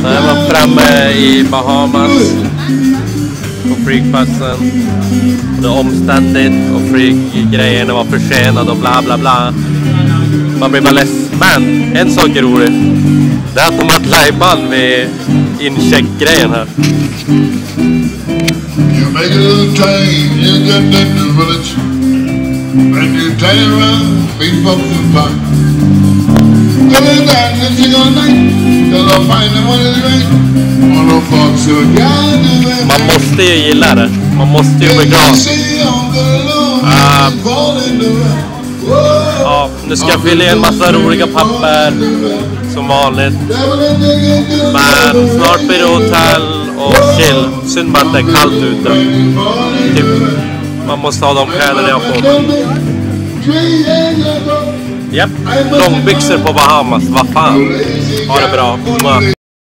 När jag var framme i Bahamas på flygplatsen. Det var omständigt och flyggrejerna var försenade och bla bla bla. Man blir bara less. Men en sak är rolig. Det är att de har ett liveband med incheck-grejen här. You make a little train, you get in the village. When you turn around, big folks and fun. Every time you sing all night, they'll find them on the rain. On the fox, you'll get Man måste ju gilla det. Man måste ju bli glad. Ja, nu ska jag fylla i en massa roliga papper som vanligt. Men snart blir det hotell och chill. Synd bara att det är kallt ute. Typ, man måste ha de kläderna jag får på mig. Japp, långbyxor på Bahamas. Vad fan. Ha det bra.